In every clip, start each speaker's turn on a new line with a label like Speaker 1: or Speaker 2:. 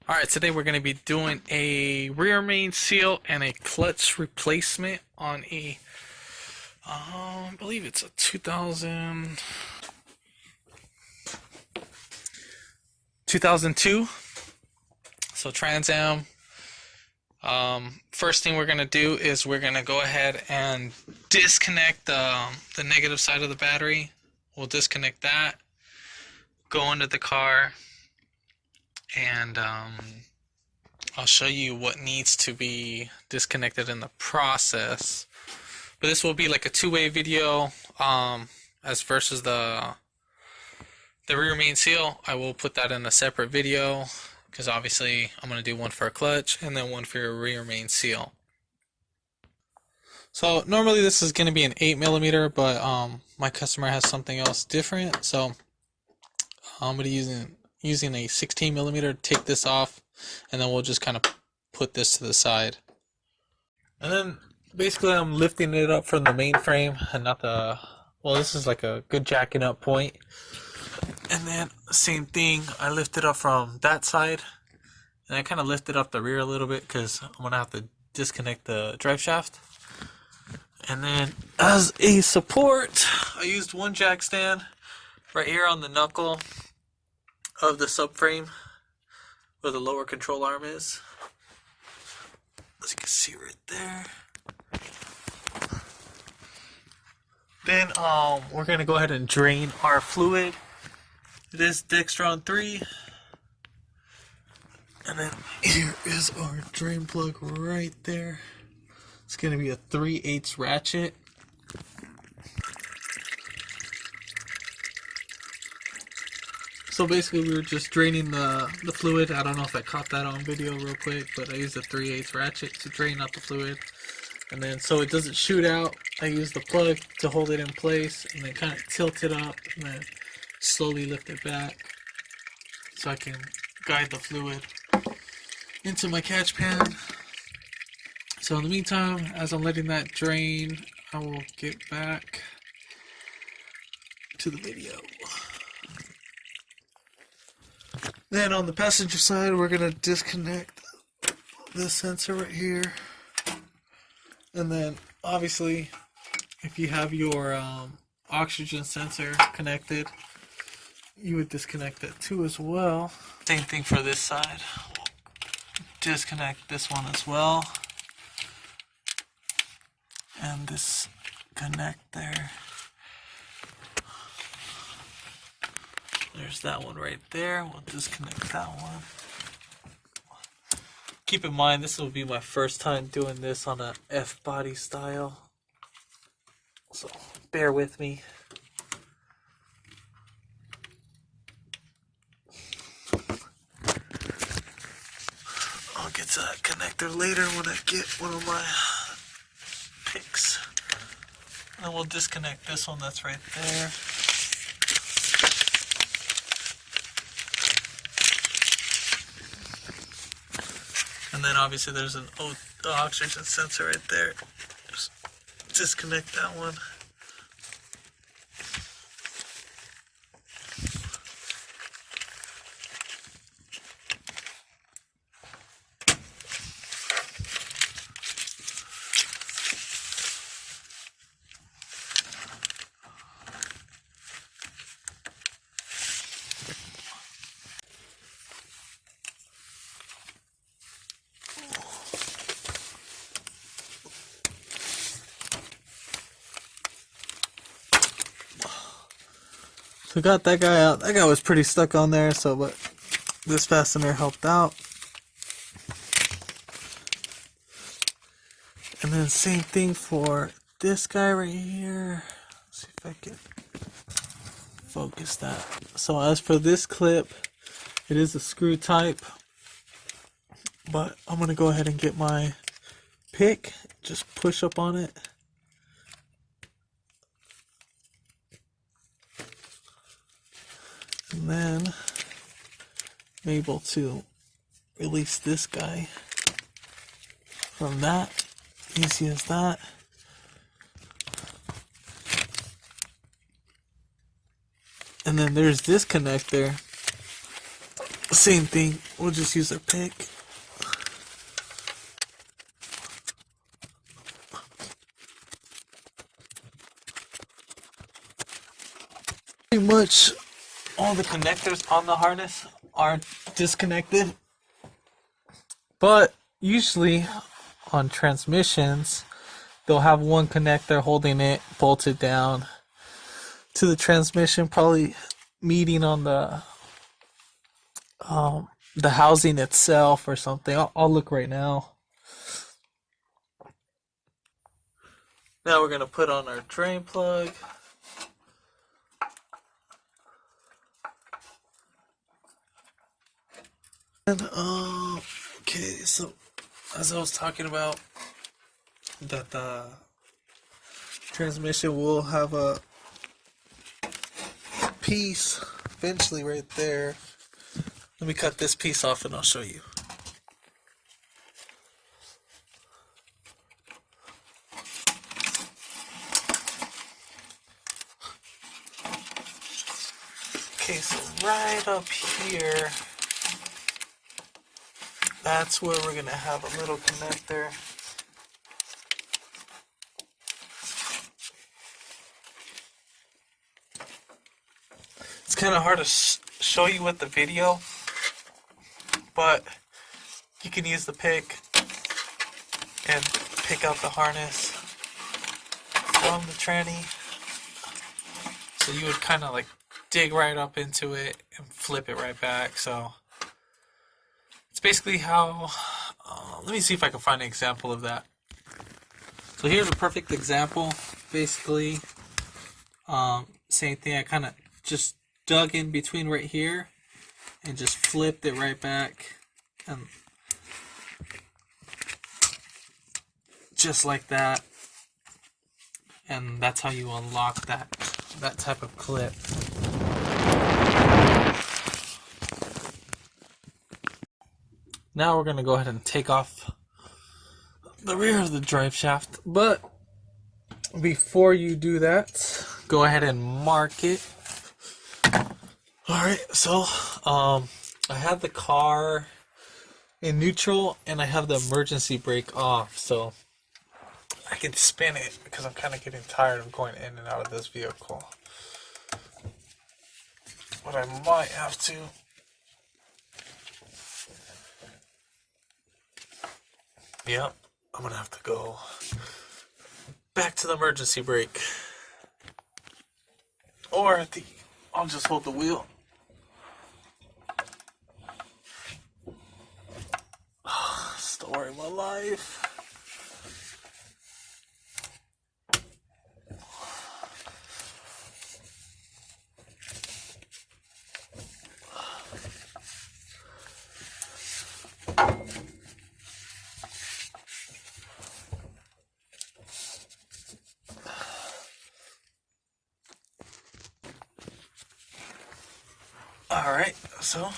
Speaker 1: Alright, today we're going to be doing a rear main seal and a clutch replacement on a, I believe it's a 2002. So Trans Am. First thing we're going to do is we're going to go ahead and disconnect the negative side of the battery. We'll disconnect that, go into the car, and I'll show you what needs to be disconnected in the process. But this will be like a two-way video, as versus the rear main seal. I will put that in a separate video because obviously I'm going to do one for a clutch and then one for your rear main seal. So normally this is going to be an 8mm, but my customer has something else different, so I'm going to using a 16mm to take this off, and then we'll just kind of put this to the side. And then basically I'm lifting it up from the main frame and not the, well, this is like a good jacking up point. And then same thing, I lift it up from that side, and I kind of lifted up the rear a little bit because I'm going to have to disconnect the drive shaft. And then as a support, I used one jack stand right here on the knuckle of the subframe where the lower control arm is, as you can see right there. Then we're gonna go ahead and drain our fluid. It is Dextron 3, and then here is our drain plug right there. It's gonna be a 3/8 ratchet. So basically we were just draining the fluid. I don't know if I caught that on video real quick, but I used a 3/8 ratchet to drain out the fluid. And then so it doesn't shoot out, I use the plug to hold it in place and then kind of tilt it up and then slowly lift it back so I can guide the fluid into my catch pan. So in the meantime, as I'm letting that drain, I will get back to the video. Then on the passenger side, we're going to disconnect this sensor right here. And then obviously, if you have your oxygen sensor connected, you would disconnect that too as well. Same thing for this side. We'll disconnect this one as well. And this connect there. There's that one right there. We'll disconnect that one. Keep in mind, this will be my first time doing this on a F-body style, so bear with me. I'll get to that connector later when I get one of my picks. And we'll disconnect this one that's right there. And then obviously there's an oxygen sensor right there. Just disconnect that one. So got that guy out. That guy was pretty stuck on there, so but this fastener helped out. And then same thing for this guy right here. Let's see if I can focus that. So as for this clip, it is a screw type, but I'm gonna go ahead and get my pick, just push up on it. And then I'm able to release this guy from that. Easy as that. And then there's this connector Same thing, we'll just use our pick. Pretty much all the connectors on the harness are disconnected, but usually on transmissions they'll have one connector holding it bolted down to the transmission, probably meeting on the housing itself or something. I'll look right now. Now we're gonna put on our drain plug. And okay, so as I was talking about, that the transmission will have a piece eventually right there. Let me cut this piece off and I'll show you. Okay, so right up here, that's where we're gonna have a little connector. It's kind of hard to show you with the video, but you can use the pick and pick out the harness from the tranny. So you would kind of like dig right up into it and flip it right back. So it's basically how, let me see if I can find an example of that. So here's a perfect example. Basically, same thing, I kind of just dug in between right here and just flipped it right back, and just like that, and that's how you unlock that type of clip. Now we're going to go ahead and take off the rear of the drive shaft, but before you do that, go ahead and mark it. Alright, so I have the car in neutral and I have the emergency brake off, so I can spin it because I'm kind of getting tired of going in and out of this vehicle. But I might have to yep, I'm gonna have to go back to the emergency brake, or I think I'll just hold the wheel. Story of my life. Alright, so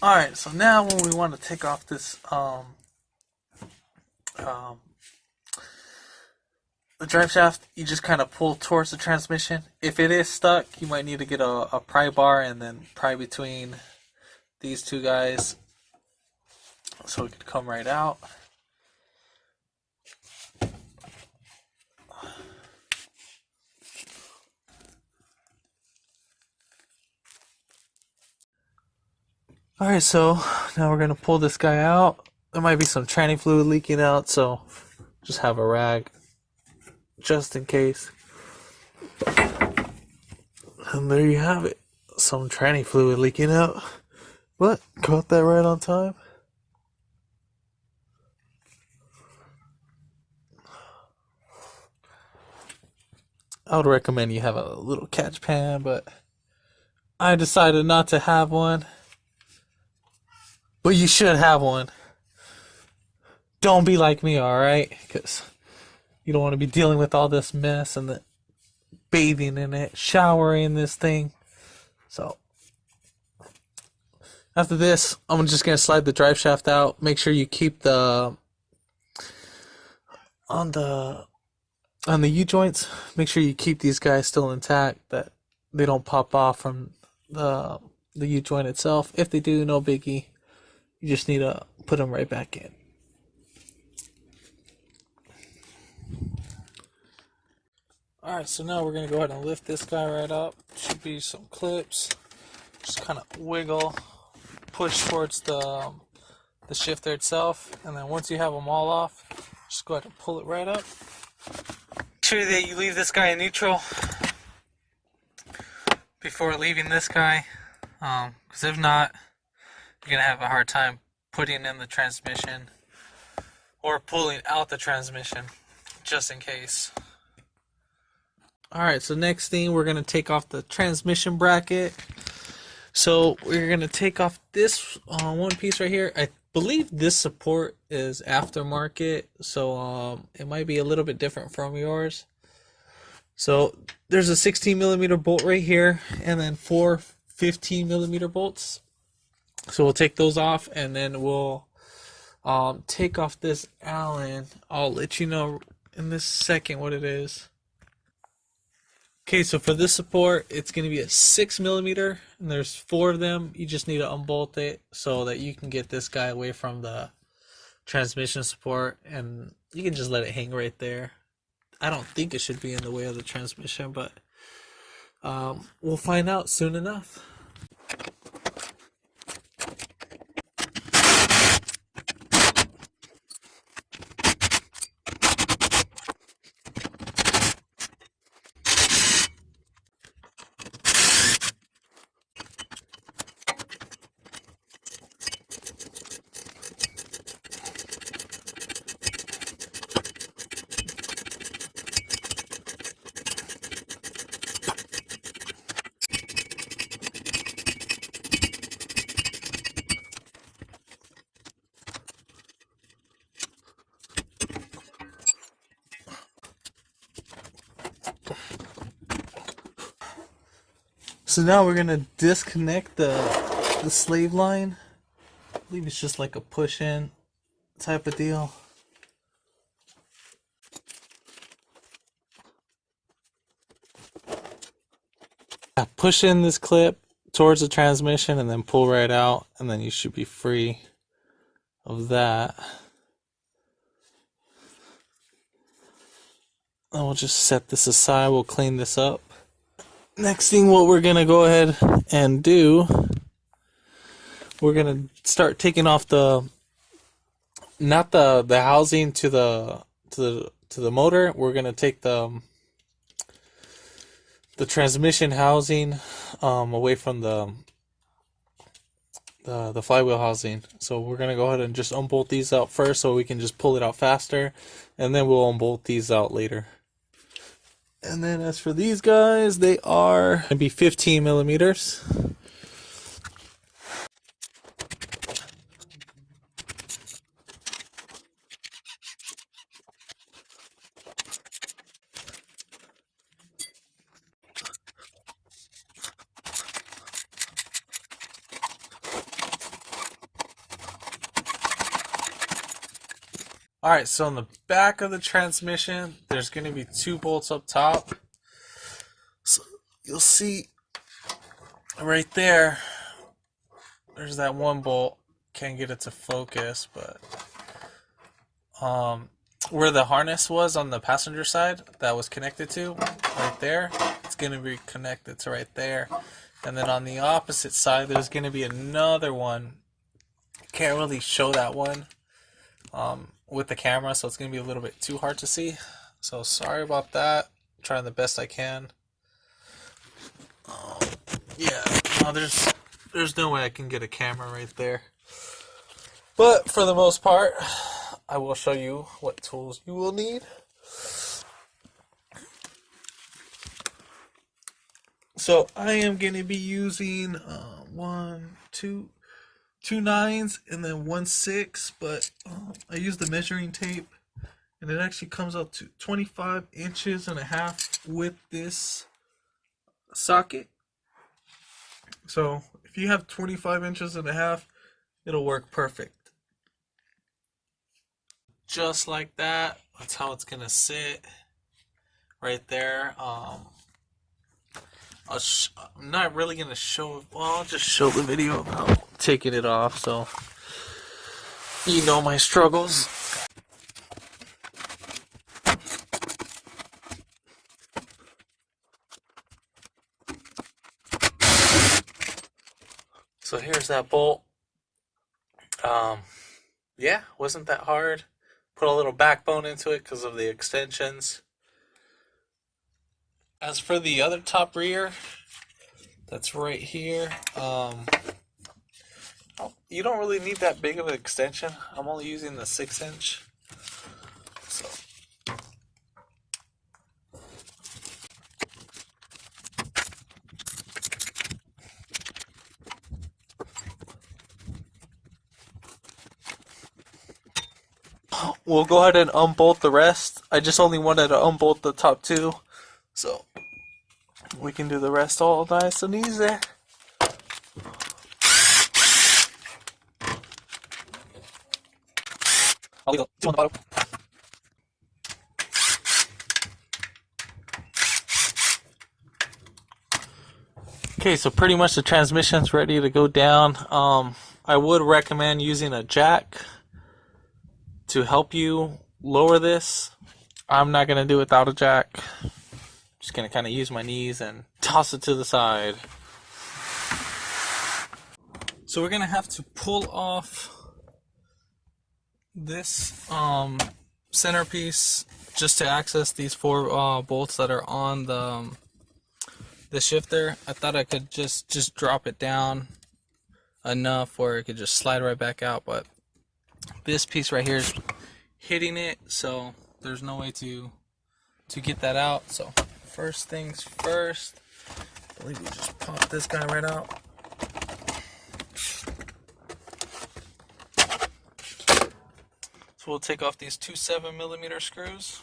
Speaker 1: Alright, so now when we want to take off this um, the drive shaft, you just kind of pull towards the transmission. If it is stuck, you might need to get a pry bar and then pry between these two guys so it could come right out. Alright, so now we're going to pull this guy out. There might be some tranny fluid leaking out, so just have a rag just in case. And there you have it. Some tranny fluid leaking out. But caught that right on time. I would recommend you have a little catch pan, but I decided not to have one. But you should have one. Don't be like me, alright? Because you don't want to be dealing with all this mess and the bathing in it, showering in this thing. So, after this, I'm just going to slide the drive shaft out. Make sure you keep the on the U-joints, make sure you keep these guys still intact, that they don't pop off from the U-joint itself. If they do, no biggie. You just need to put them right back in. Alright, so now we're going to go ahead and lift this guy right up. Should be some clips. Just kind of wiggle, push towards the shifter itself, and then once you have them all off, just go ahead and pull it right up. Make sure that you leave this guy in neutral before leaving this guy, because if not, you're going to have a hard time putting in the transmission or pulling out the transmission, just in case. Alright, so next thing, we're going to take off the transmission bracket. So we're going to take off this one piece right here. I believe this support is aftermarket, so it might be a little bit different from yours. So there's a 16mm bolt right here, and then 4 15mm bolts. So we'll take those off, and then we'll take off this Allen. I'll let you know in this second what it is. Okay, so for this support, it's going to be a 6mm, and there's 4 of them. You just need to unbolt it so that you can get this guy away from the transmission support, and you can just let it hang right there. I don't think it should be in the way of the transmission, but we'll find out soon enough. So now we're gonna disconnect the slave line. I believe it's just like a push-in type of deal. Push in this clip towards the transmission and then pull right out, and then you should be free of that. And we'll just set this aside. We'll clean this up. Next thing, what we're gonna go ahead and do, we're gonna start taking off not the housing to the motor. We're gonna take the transmission housing away from the flywheel housing. So we're gonna go ahead and just unbolt these out first so we can just pull it out faster, and then we'll unbolt these out later. And then as for these guys, they are going to be 15mm. Alright, so on the back of the transmission, there's going to be 2 bolts up top. So you'll see right there, there's that 1 bolt. Can't get it to focus, but where the harness was on the passenger side that was connected to, right there, it's going to be connected to right there. And then on the opposite side, there's going to be another one. Can't really show that one with the camera, so it's going to be a little bit too hard to see. So sorry about that. I'm trying the best I can. Yeah, no, there's no way I can get a camera right there. But for the most part, I will show you what tools you will need. So I am going to be using 2 9s and then 1 6, but I use the measuring tape, and it actually comes out to 25 inches and a half with this socket. So if you have 25 inches and a half, it'll work perfect. Just like that. That's how it's gonna sit right there. I'm not really gonna show. Well, I'll just show the video of how taking it off, so you know my struggles. So here's that bolt. Yeah, wasn't that hard. Put a little backbone into it because of the extensions. As for the other top rear, that's right here. You don't really need that big of an extension. I'm only using the 6-inch. So we'll go ahead and unbolt the rest. I just only wanted to unbolt the top 2, so we can do the rest all nice and easy. I'll leave the 2 on the bottom. Okay, so pretty much the transmission's ready to go down. I would recommend using a jack to help you lower this. I'm not going to do it without a jack. Just going to kind of use my knees and toss it to the side. So we're going to have to pull off this centerpiece just to access these 4 bolts that are on the shifter. I thought I could just drop it down enough where it could just slide right back out, but this piece right here is hitting it, so there's no way to get that out. So first things first, I believe we just pop this guy right out. So we'll take off these 2 7mm screws.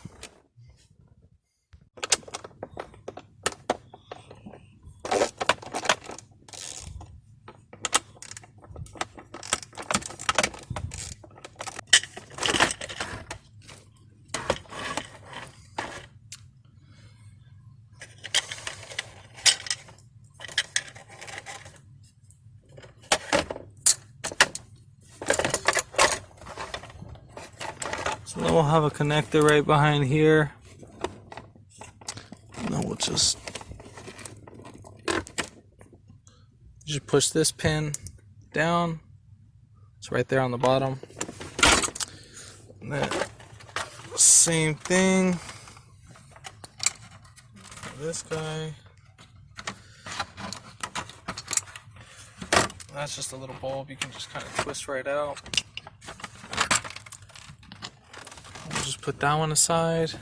Speaker 1: So then we'll have a connector right behind here. And then we'll just push this pin down. It's right there on the bottom. And then same thing. This guy. That's just a little bulb you can just kind of twist right out. We'll just put that one aside.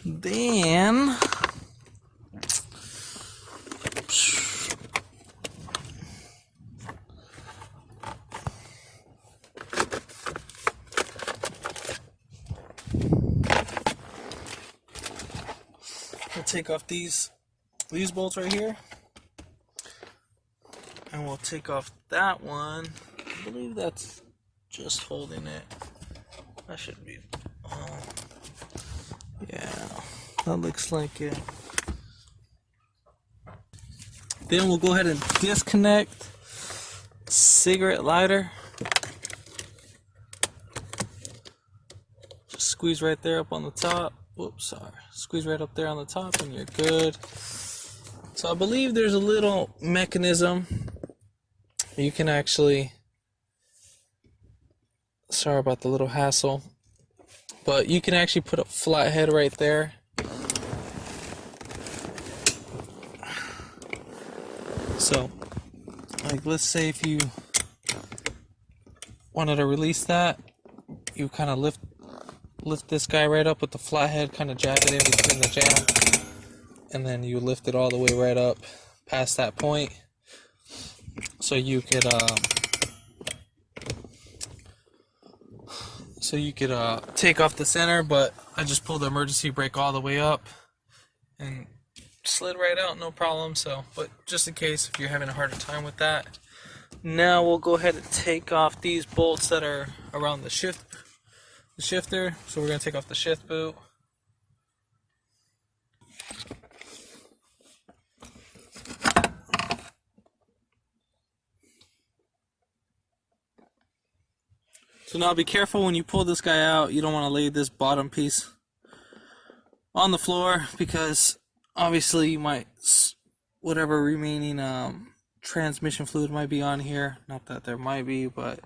Speaker 1: Then we'll take off these bolts right here. And we'll take off that one. I believe that's just holding it. That should be, yeah, that looks like it. Then we'll go ahead and disconnect cigarette lighter. Just squeeze right there up on the top. Whoops, sorry. Squeeze right up there on the top and you're good. So I believe there's a little mechanism you can actually, sorry about the little hassle, but you can actually put a flathead right there. So, like, let's say if you wanted to release that, you kind of lift this guy right up with the flathead, kind of jab it in between the jam, and then you lift it all the way right up past that point, so you could take off the center. But I just pulled the emergency brake all the way up and slid right out, no problem. So, but just in case if you're having a harder time with that, now we'll go ahead and take off these bolts that are around the shifter. So we're going to take off the shift boot. So now be careful when you pull this guy out. You don't want to lay this bottom piece on the floor, because obviously you might, whatever remaining transmission fluid might be on here. Not that there might be, but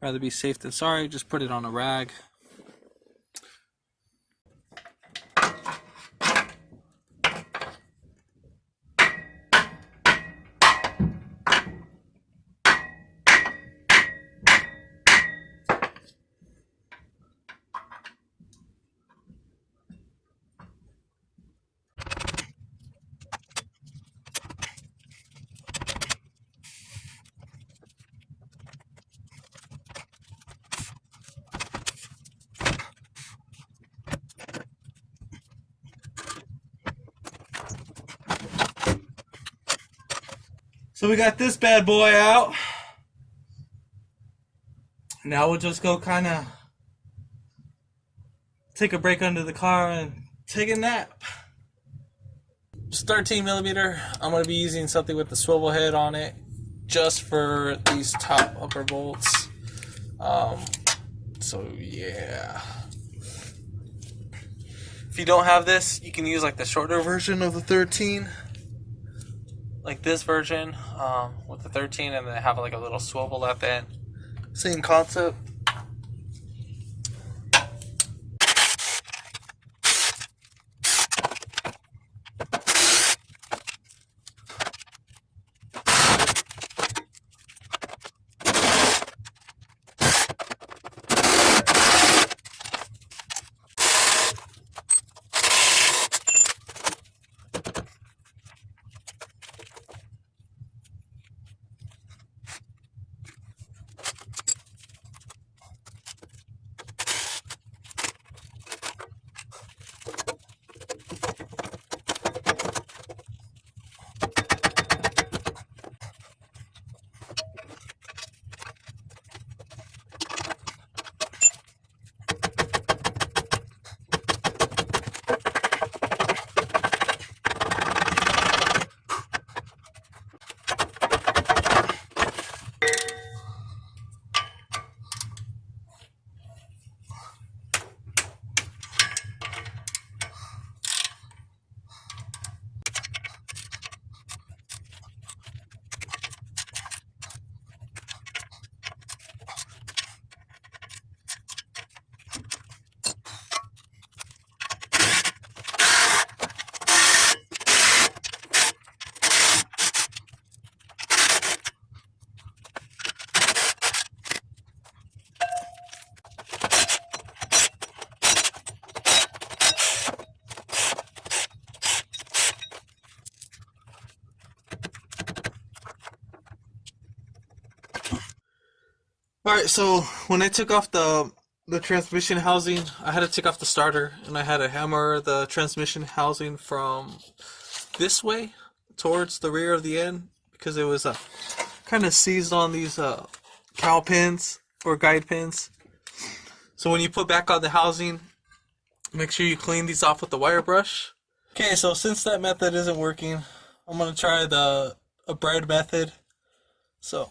Speaker 1: rather be safe than sorry. Just put it on a rag. So we got this bad boy out. Now we'll just go kind of take a break under the car and take a nap. It's 13 millimeter. I'm going to be using something with the swivel head on it just for these top upper bolts. So yeah. If you don't have this, you can use like the shorter version of the 13. Like this version with the 13, and then have like a little swivel at the end. Same concept. Alright, so when I took off the transmission housing, I had to take off the starter, and I had to hammer the transmission housing from this way towards the rear of the end, because it was kind of seized on these cowl pins or guide pins. So when you put back on the housing, make sure you clean these off with the wire brush. Okay, so since that method isn't working, I'm gonna try a bread method. So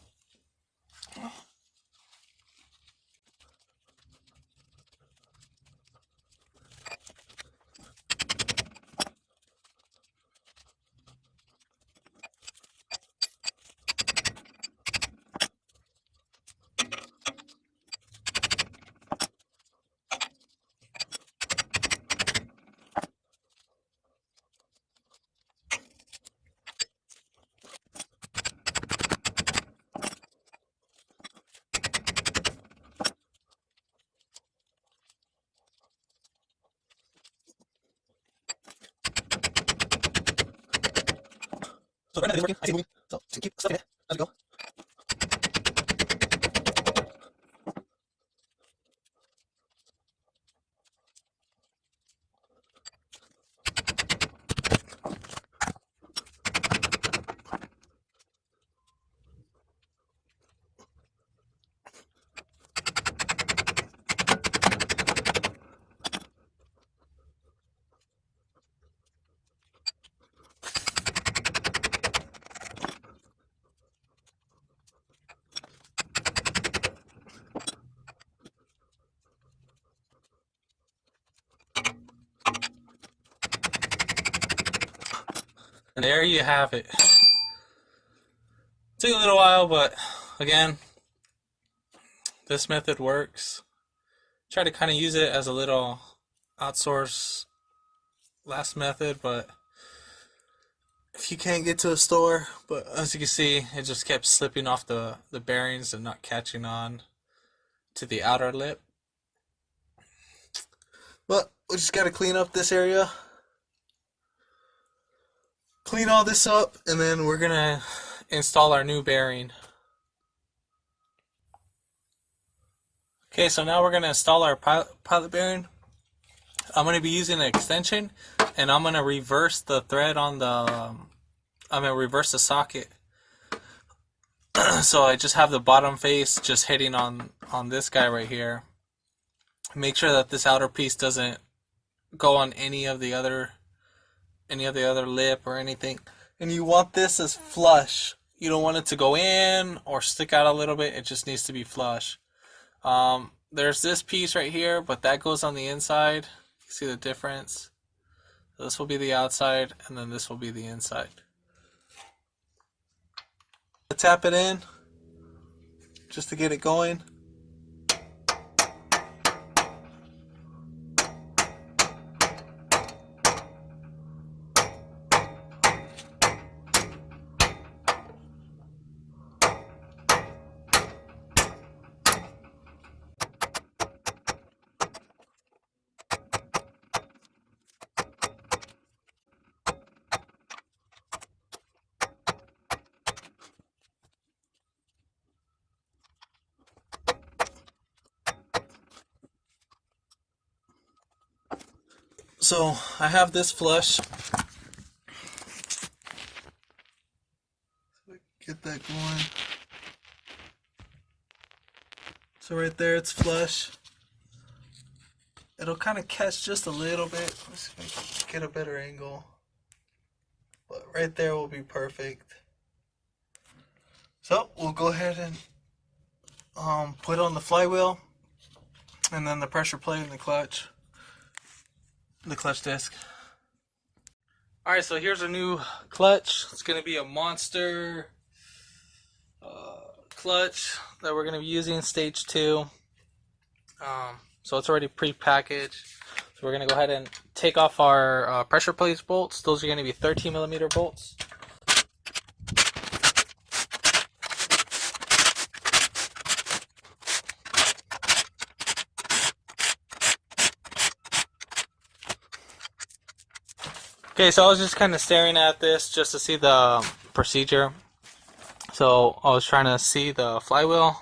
Speaker 1: right now it's working. I see it moving. So just keep stuffing it as we go. And there you have it. Took a little while, but again, this method works. Try to kind of use it as a little outsource last method, but if you can't get to a store, but as you can see, it just kept slipping off the bearings and not catching on to the outer lip. But we just got to clean up this area. Clean all this up, and then we're gonna install our new bearing. Okay, so now we're gonna install our pilot bearing. I'm gonna be using an extension, and I'm gonna reverse the thread on the. I'm gonna reverse the socket. So I just have the bottom face just hitting on this guy right here. Make sure that this outer piece doesn't go on any of the other lip or anything. And you want this as flush. You don't want it to go in or stick out a little bit. It just needs to be flush. There's this piece right here, but that goes on the inside. You see the difference? So this will be the outside, and then this will be the inside. Tap it in just to get it going. So I have this flush. Get that going. So right there, it's flush. It'll kind of catch just a little bit. Let's see if I can get a better angle. But right there will be perfect. So we'll go ahead and put on the flywheel, and then the pressure plate and the clutch disc. Alright, so here's our new clutch. It's going to be a monster clutch that we're going to be using, stage 2. So it's already pre-packaged. So we're going to go ahead and take off our pressure plate bolts. Those are going to be 13mm bolts. Okay, so I was just kind of staring at this just to see the procedure. So I was trying to see the flywheel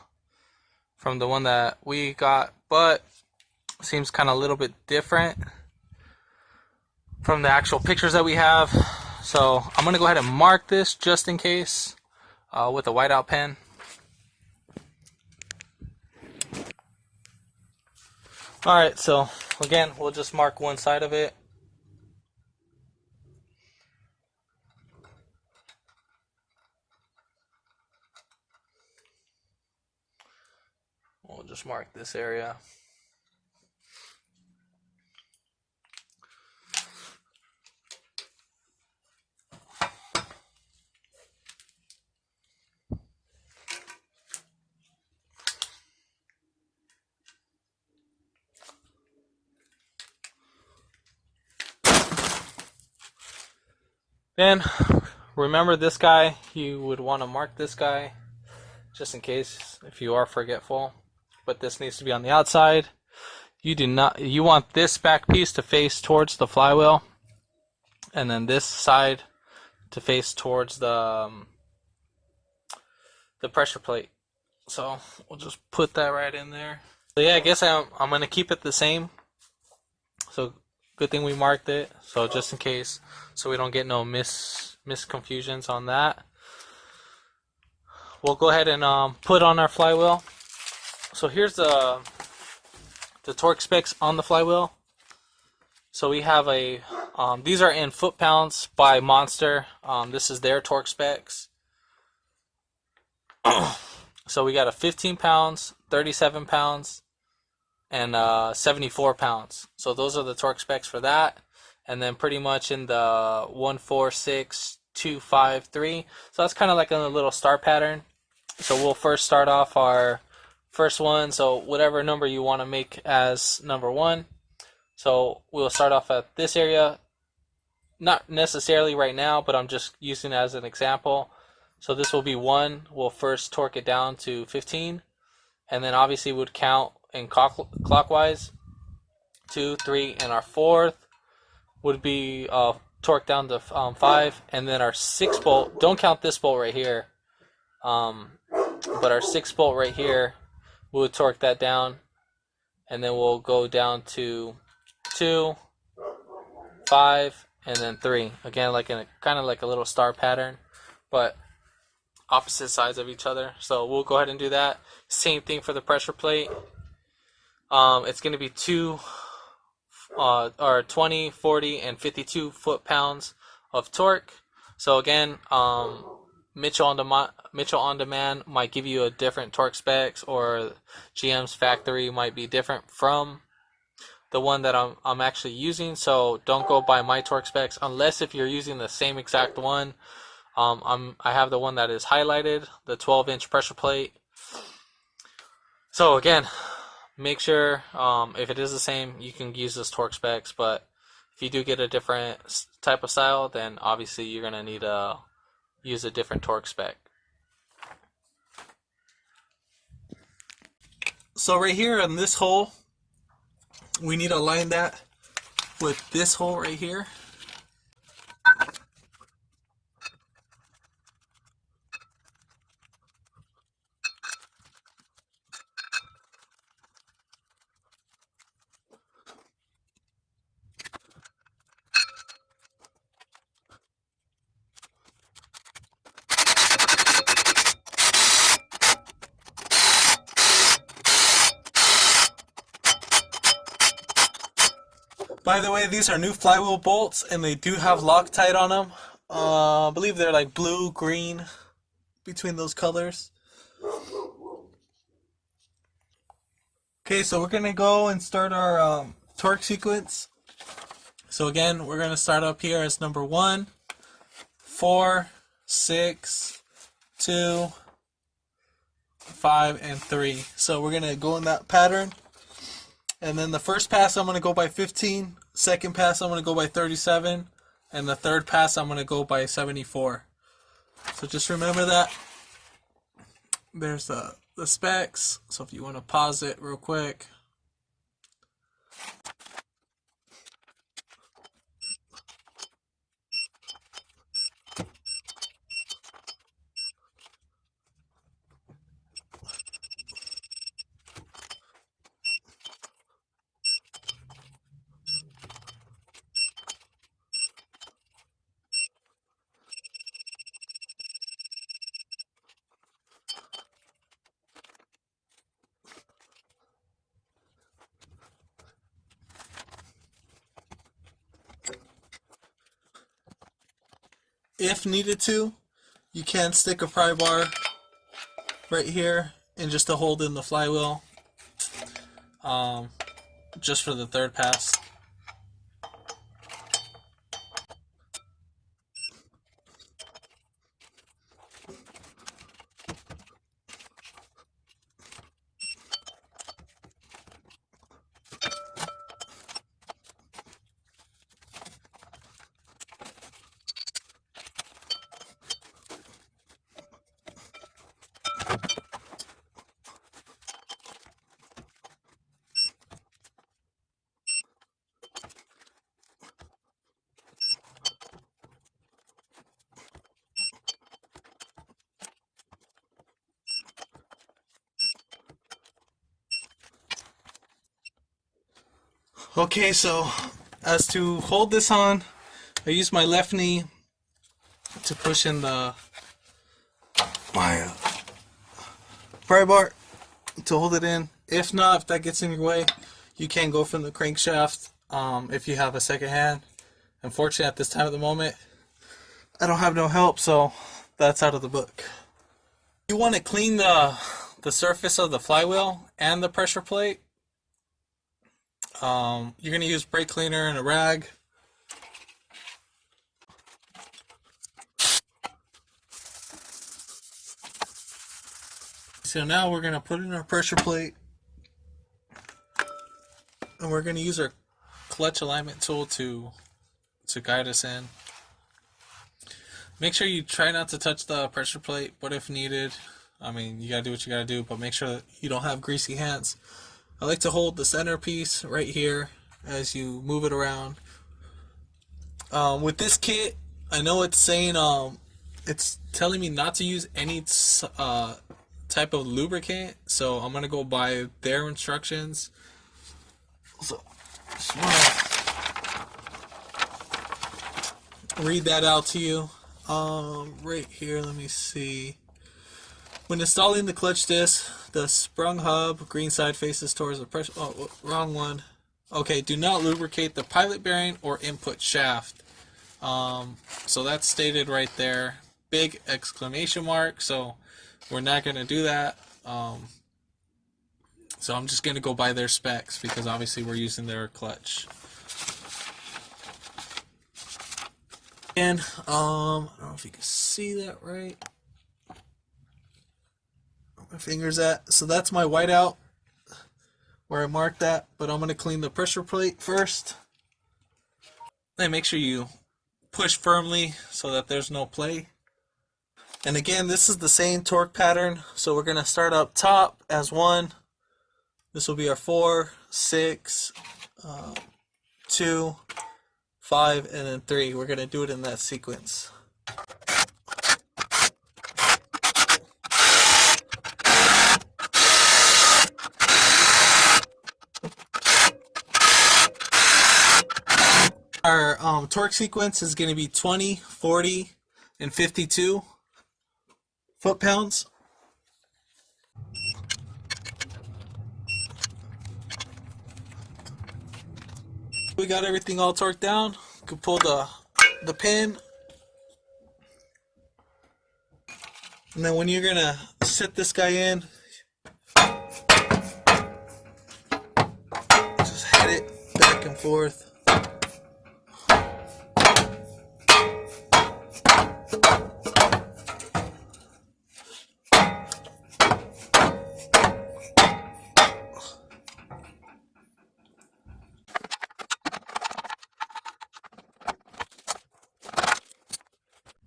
Speaker 1: from the one that we got, but it seems kind of a little bit different from the actual pictures that we have. So I'm going to go ahead and mark this just in case with a whiteout pen. Alright, so again, we'll just mark one side of it. We'll just mark this area. Then, remember this guy, you would want to mark this guy, just in case if you are forgetful. But this needs to be on the outside. You want this back piece to face towards the flywheel, and then this side to face towards the pressure plate. So we'll just put that right in there. So yeah, I guess I'm gonna keep it the same. So good thing we marked it. So just in case, so we don't get no misconfusions on that. We'll go ahead and put on our flywheel. So here's the torque specs on the flywheel. So we have a these are in foot-pounds by Monster. This is their torque specs. So we got a 15 pounds, 37 pounds, and 74 pounds. So those are the torque specs for that. And then pretty much in the 146-253. So that's kind of like a little star pattern. So we'll first start off our first one. So whatever number you want to make as number one. So we'll start off at this area. Not necessarily right now, but I'm just using it as an example. So this will be 1. We'll first torque it down to 15. And then obviously would count in clockwise. 2, 3, and our 4th would be torque down to 5. And then our 6th bolt, don't count this bolt right here. But our 6th bolt right here, we'll torque that down. And then we'll go down to 2, 5, and then 3. Again, like in a kind of like a little star pattern, but opposite sides of each other. So we'll go ahead and do that. Same thing for the pressure plate. It's going to be 20, 40, and 52 foot-pounds of torque. So again, Mitchell on Demand might give you a different torque specs, or GM's factory might be different from the one that I'm actually using. So don't go by my torque specs unless if you're using the same exact one. I have the one that is highlighted, the 12-inch pressure plate. So again, make sure if it is the same, you can use this torque specs. But if you do get a different type of style, then obviously you're gonna need to use a different torque spec. So right here on this hole, we need to align that with this hole right here. By the way, these are new flywheel bolts, and they do have Loctite on them. I believe they're like blue, green, between those colors. Okay, so we're gonna go and start our torque sequence. So again, we're gonna start up here as number 1, 4, 6, 2, 5, and 3. So we're gonna go in that pattern. And then the first pass I'm going to go by 15, second pass I'm going to go by 37, and the third pass I'm going to go by 74. So just remember that. There's the specs, so if you want to pause it real quick. If needed to, you can stick a pry bar right here and just to hold in the flywheel, just for the third pass. Okay, so as to hold this on, I use my left knee to push in my pry bar to hold it in. If not, if that gets in your way, you can go from the crankshaft if you have a second hand. Unfortunately, at this time of the moment, I don't have no help, so that's out of the book. You want to clean the surface of the flywheel and the pressure plate. You're going to use brake cleaner and a rag. So now we're going to put in our pressure plate, and we're going to use our clutch alignment tool to guide us in. Make sure you try not to touch the pressure plate, but if needed, I mean, you got to do what you got to do, but make sure that you don't have greasy hands. I like to hold the center piece right here as you move it around. With this kit, I know it's saying, it's telling me not to use any type of lubricant, so I'm going to go by their instructions. So, just want to read that out to you. Right here, let me see. When installing the clutch disc, the sprung hub, green side faces towards the pressure. Oh, wrong one. Okay, do not lubricate the pilot bearing or input shaft. So that's stated right there. Big exclamation mark. So we're not going to do that. So I'm just going to go by their specs because obviously we're using their clutch. And I don't know if you can see that right. My fingers at. So that's my whiteout where I marked that, but I'm going to clean the pressure plate first. Then make sure you push firmly so that there's no play. And again, this is the same torque pattern, so we're going to start up top as 1. This will be our 4, 6, 2, 5, and then 3. We're going to do it in that sequence. Our torque sequence is going to be 20, 40, and 52 foot-pounds. We got everything all torqued down. You can pull the pin. And then when you're going to sit this guy in, just hit it back and forth.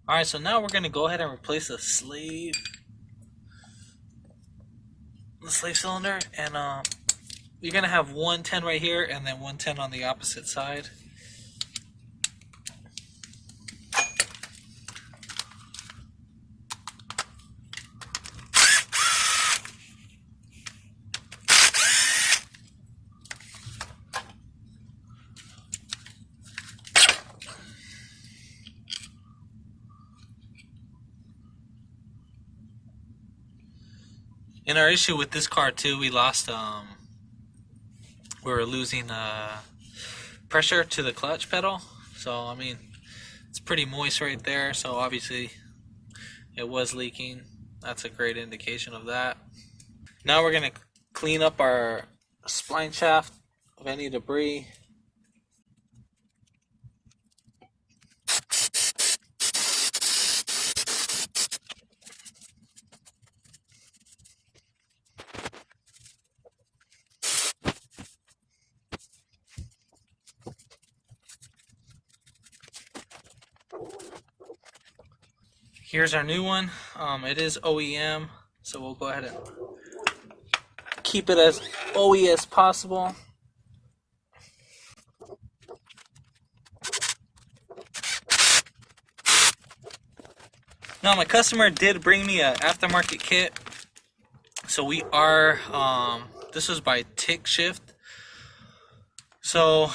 Speaker 1: Alright, so now we're going to go ahead and replace the slave cylinder, and you're going to have 110 right here and then 110 on the opposite side. In our issue with this car too, we lost, we were losing pressure to the clutch pedal. So I mean, It's pretty moist right there, so obviously it was leaking. That's a great indication of that. Now we're going to clean up our spline shaft of any debris. Here's our new one. It is OEM, so we'll go ahead and keep it as OE as possible. Now my customer did bring me an aftermarket kit. So we are, this was by Driveshaft. So,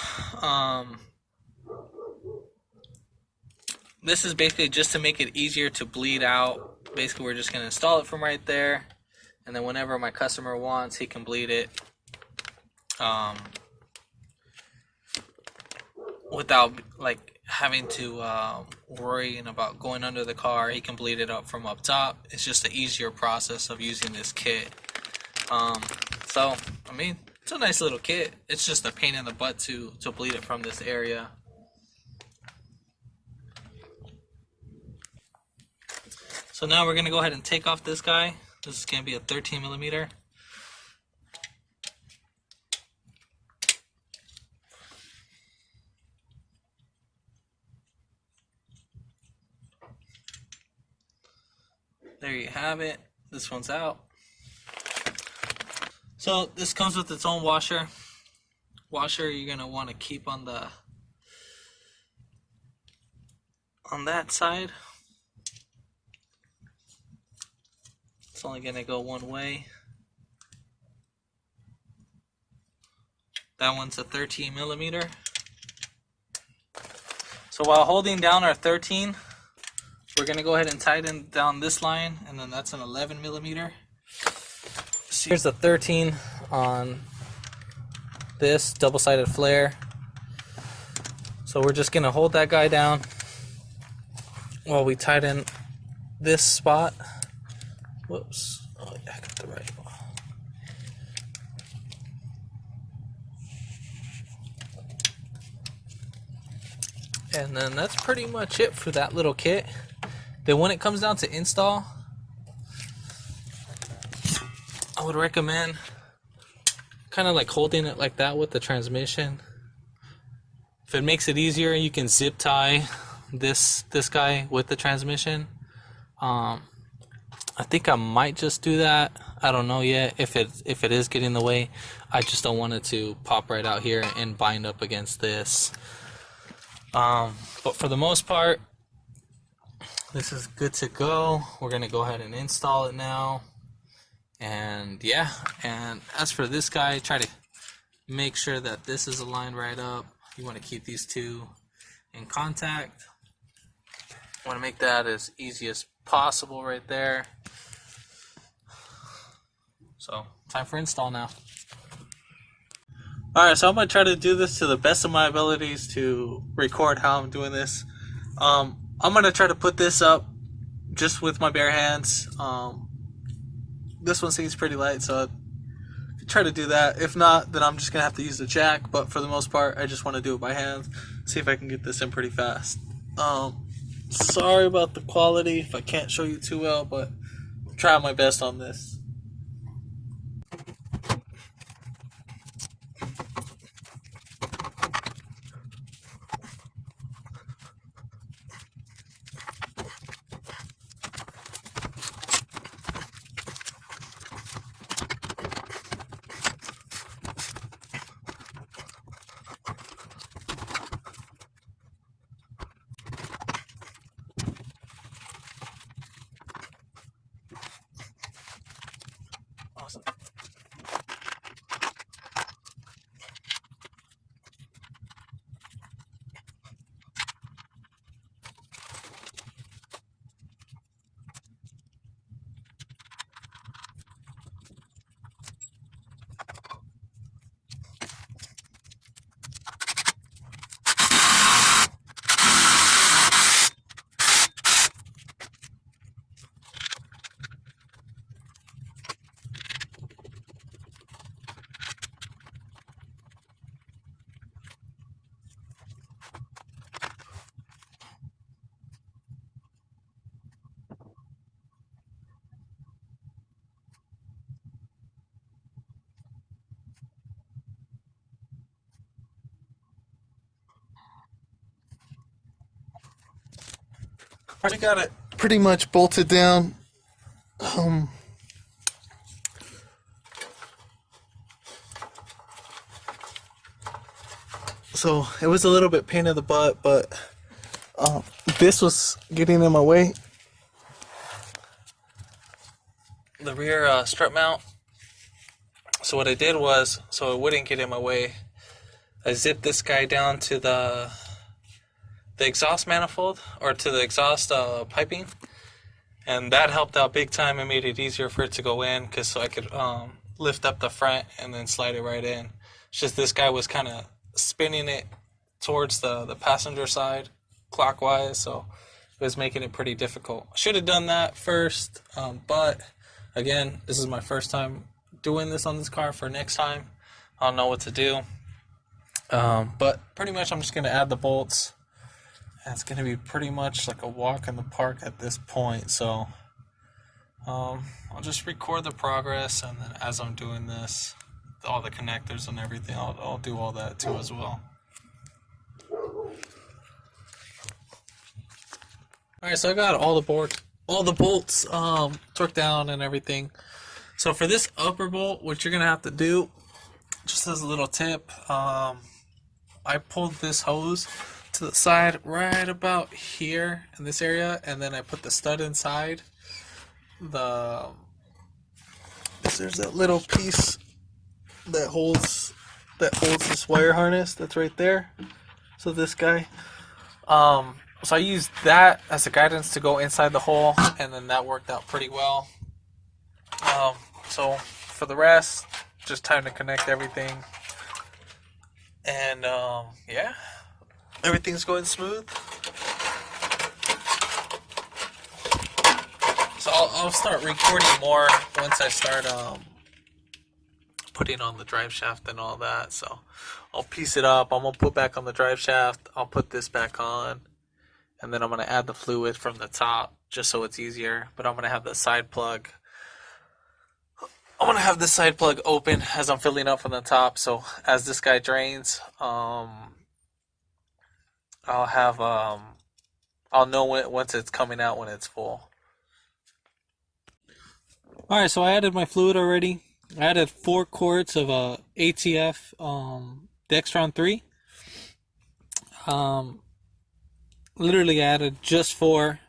Speaker 1: this is basically just to make it easier to bleed out. Basically, we're just going to install it from right there. And then whenever my customer wants, he can bleed it without like having to worrying about going under the car. He can bleed it up from up top. It's just an easier process of using this kit. So, I mean, it's a nice little kit. It's just a pain in the butt to bleed it from this area. So now we're going to go ahead and take off this guy. This is going to be a 13 millimeter. There you have it. This one's out. So this comes with its own washer. Washer you're going to want to keep on that side. It's only going to go one way. That one's a 13 millimeter. So while holding down our 13, we're going to go ahead and tighten down this line, and then that's an 11 millimeter. So here's the 13 on this double-sided flare. So we're just going to hold that guy down while we tighten this spot. Whoops. Oh, yeah, I got the right one. And then that's pretty much it for that little kit. Then when it comes down to install, I would recommend kind of like holding it like that with the transmission. If it makes it easier, you can zip tie this guy with the transmission. I think I might just do that. I don't know yet if it is getting in the way. I just don't want it to pop right out here and bind up against this. But for the most part, this is good to go. We're gonna go ahead and install it now. And yeah, and as for this guy, try to make sure that this is aligned right up. You want to keep these two in contact. Want to make that as easy as possible right there. So time for install now. Alright, so I'm going to try to do this to the best of my abilities to record how I'm doing this. I'm going to try to put this up just with my bare hands. This one seems pretty light, so I'll try to do that. If not, then I'm just going to have to use the jack, but for the most part, I just want to do it by hand. See if I can get this in pretty fast. Sorry about the quality if I can't show you too well, but I'm trying my best on this. I got it pretty much bolted down. So it was a little bit pain in the butt, but this was getting in my way. The rear strut mount. So what I did was, so it wouldn't get in my way, I zipped this guy down to the exhaust manifold, or to the exhaust piping, and that helped out big time and made it easier for it to go in, because so I could lift up the front and then slide it right in. It's just this guy was kind of spinning it towards the passenger side clockwise, so it was making it pretty difficult. I should have done that first, but again, this is my first time doing this on this car. For next time, I don't know what to do. But pretty much I'm just going to add the bolts. And it's going to be pretty much like a walk in the park at this point. So I'll just record the progress, and then as I'm doing this, all the connectors and everything, I'll do all that too as well. Alright, so I got all the bolts torqued down and everything. So for this upper bolt, what you're going to have to do, just as a little tip, I pulled this hose to the side right about here in this area, and then I put the stud inside. There's that little piece that holds this wire harness that's right there. So this guy, so I used that as a guidance to go inside the hole, and then that worked out pretty well. So for the rest, just time to connect everything, and yeah, everything's going smooth. So I'll start recording more once I start putting on the drive shaft and all that. So I'll piece it up. I'm gonna put back on the drive shaft. I'll put this back on, and then I'm gonna add the fluid from the top just so it's easier. But I'm gonna have the side plug. I'm going to have this side plug open as I'm filling up from the top, so as this guy drains, I'll know once it's coming out when it's full. Alright, so I added my fluid already. I added 4 quarts of ATF Dextron 3. Literally added just 4,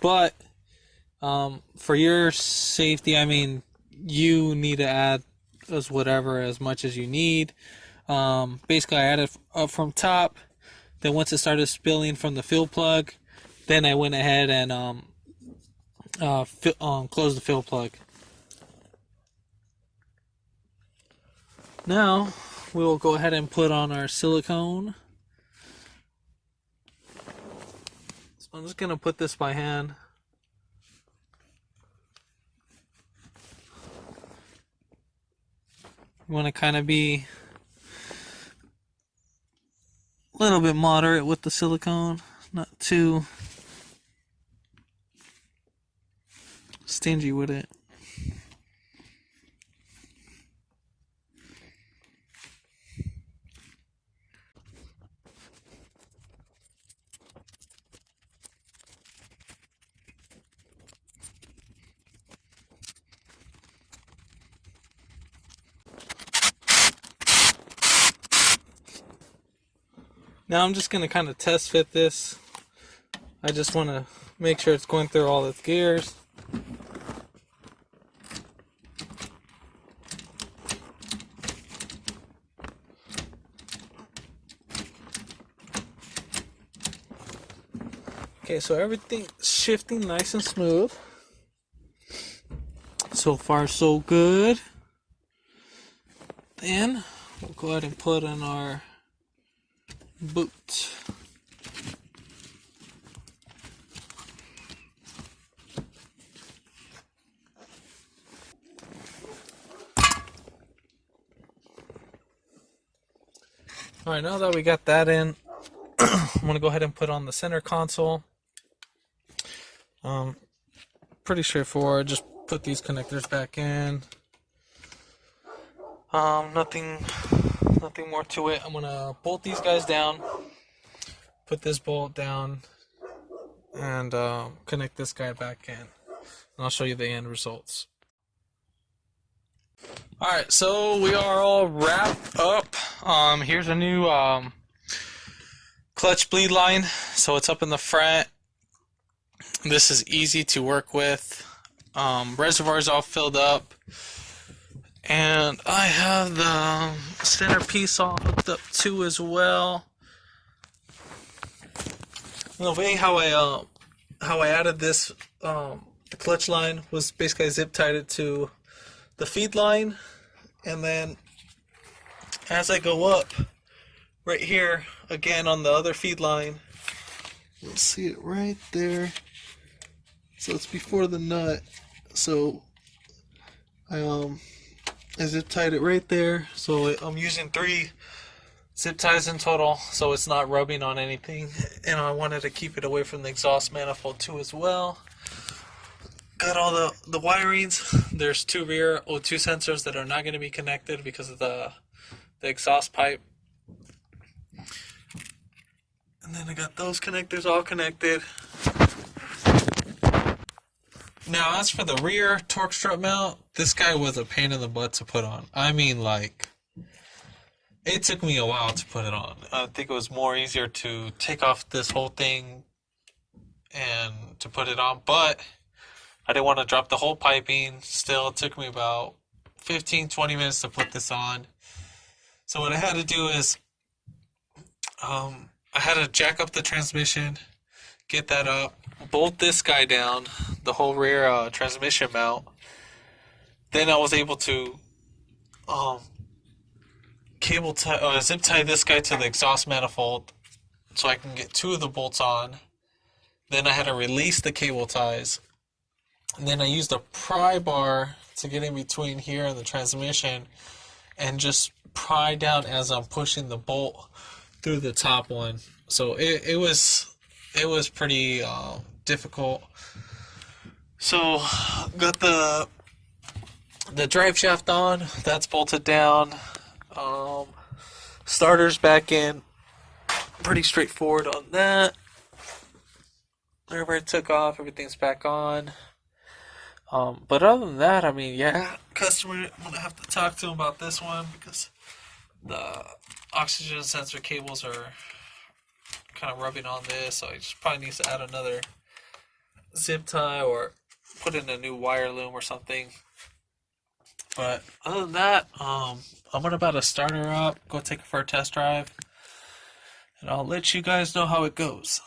Speaker 1: but for your safety, I mean, you need to add as much as you need. Basically I added up from top, then once it started spilling from the fill plug, then I went ahead and closed the fill plug. Now we will go ahead and put on our silicone. So I'm just going to put this by hand. You want to kind of be a little bit moderate with the silicone, not too stingy with it. Now I'm just going to kind of test fit this. I just want to make sure it's going through all its gears. Okay, so everything's shifting nice and smooth. So far so good. Then we'll go ahead and put in our boot. Alright, now that we got that in, I'm going to go ahead and put on the center console. Pretty straightforward, just put these connectors back in. Nothing more to it. I'm gonna bolt these guys down, put this bolt down, and connect this guy back in. And I'll show you the end results. Alright, so we are all wrapped up. Here's a new clutch bleed line. So it's up in the front. This is easy to work with. Reservoir's all filled up. And I have the centerpiece all hooked up too as well. The way how I added this the clutch line was basically I zip tied it to the feed line, and then as I go up right here again on the other feed line, you'll see it right there. So it's before the nut. So I zip tied it right there. So I'm using 3 zip ties in total, so it's not rubbing on anything. And I wanted to keep it away from the exhaust manifold too as well. Got all the wirings. There's 2 rear O2 sensors that are not going to be connected because of the exhaust pipe. And then I got those connectors all connected. Now, as for the rear torque strut mount, this guy was a pain in the butt to put on. I mean, like, it took me a while to put it on. I think it was more easier to take off this whole thing and to put it on, but I didn't want to drop the whole piping. Still, it took me about 15-20 minutes to put this on. So what I had to do is I had to jack up the transmission, get that up, bolt this guy down, the whole rear transmission mount. Then I was able to zip tie this guy to the exhaust manifold so I can get 2 of the bolts on. Then I had to release the cable ties. And then I used a pry bar to get in between here and the transmission and just pry down as I'm pushing the bolt through the top one. So it was pretty difficult. So got the drive shaft on, that's bolted down. Starter's back in. Pretty straightforward on that. Whenever it took off, everything's back on. But other than that, I mean, yeah, customer, I'm gonna have to talk to him about this one because the oxygen sensor cables are kind of rubbing on this, so he just probably needs to add another zip tie or put in a new wire loom or something. But other than that, I'm about to start her up, go take her for a test drive, and I'll let you guys know how it goes.